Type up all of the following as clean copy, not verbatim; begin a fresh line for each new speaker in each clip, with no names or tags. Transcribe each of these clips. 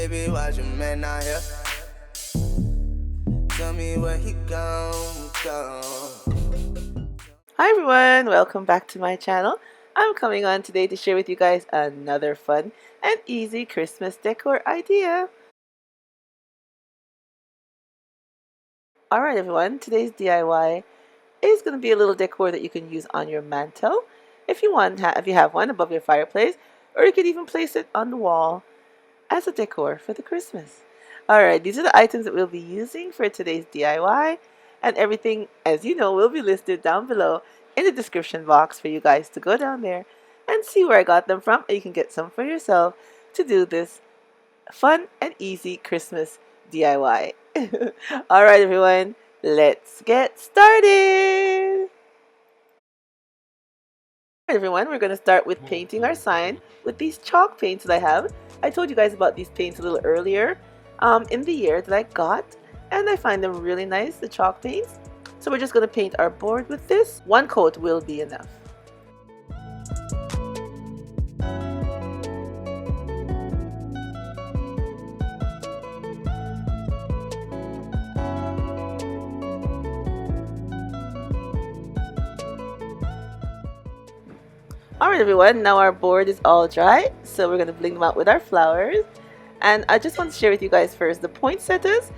baby, watch your man out here. Tell me where he gone.
Hi everyone, welcome back to my channel. I'm coming on today to share with you guys another fun and easy Christmas decor idea. Alright everyone, today's DIY is going to be a little decor that you can use on your mantle if you have one above your fireplace, or you could even place it on the wall as a decor for the Christmas. Alright, these are the items that we'll be using for today's DIY, and everything, as you know, will be listed down below in the description box for you guys to go down there and see where I got them from, and you can get some for yourself to do this fun and easy Christmas DIY. Alright everyone, let's get started! Everyone, we're going to start with painting our sign with these chalk paints that I have. I told you guys about these paints a little earlier in the year that I got, and I find them really nice, the chalk paints. So we're just going to paint our board with this. One coat will be enough. Alright everyone, now our board is all dry, so we're going to bling them out with our flowers. And I just want to share with you guys first the poinsettias.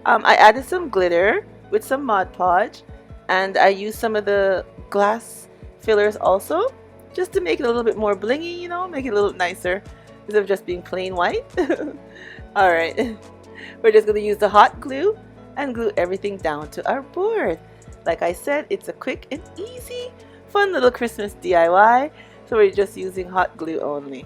I added some glitter with some Mod Podge, and I used some of the glass fillers also, just to make it a little bit more blingy, you know, make it a little nicer instead of just being plain white. Alright, we're just going to use the hot glue and glue everything down to our board. Like I said, it's a quick and easy, fun little Christmas DIY. So we're just using hot glue only.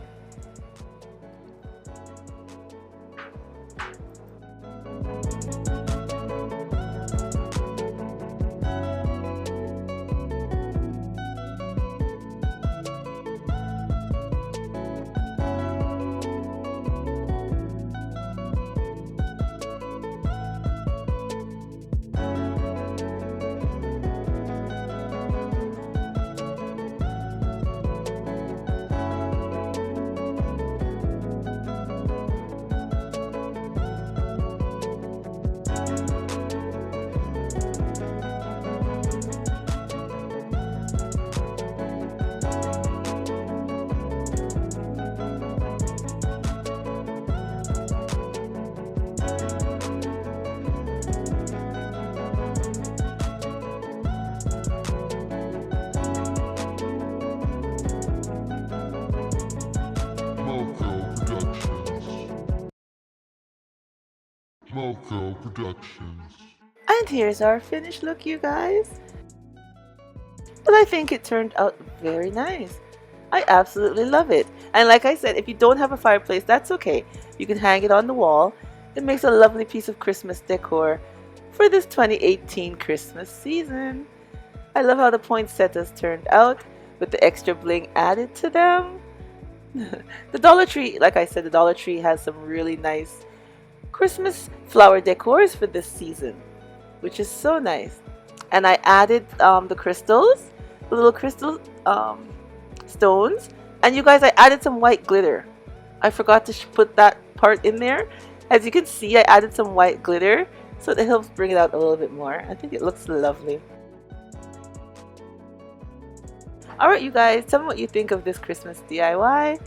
Productions.
And here's our finished look, you guys. But I think it turned out very nice. I absolutely love it. And like I said, if you don't have a fireplace, that's okay. You can hang it on the wall. It makes a lovely piece of Christmas decor for this 2018 Christmas season. I love how the poinsettias turned out with the extra bling added to them. The Dollar Tree, like I said, the Dollar Tree has some really nice Christmas flower decors for this season, which is so nice. And I added the crystals, the little crystal stones, and you guys, I added some white glitter. I forgot to put that part in there. As you can see, I added some white glitter, so it helps bring it out a little bit more. I think it looks lovely. Alright you guys, tell me what you think of this Christmas DIY.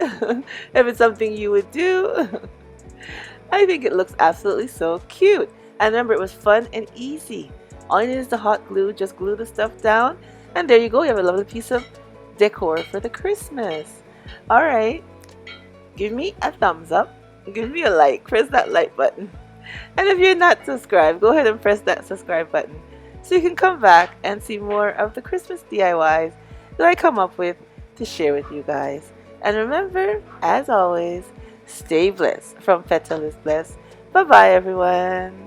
If it's something you would do. I think it looks absolutely so cute. And remember, it was fun and easy. All you need is the hot glue. Just glue the stuff down. And there you go. You have a lovely piece of decor for the Christmas. Alright. Give me a thumbs up. Give me a like. Press that like button. And if you're not subscribed, go ahead and press that subscribe button, so you can come back and see more of the Christmas DIYs that I come up with to share with you guys. And remember, as always, stay blessed. From Petal is Blessed. Bye-bye, everyone.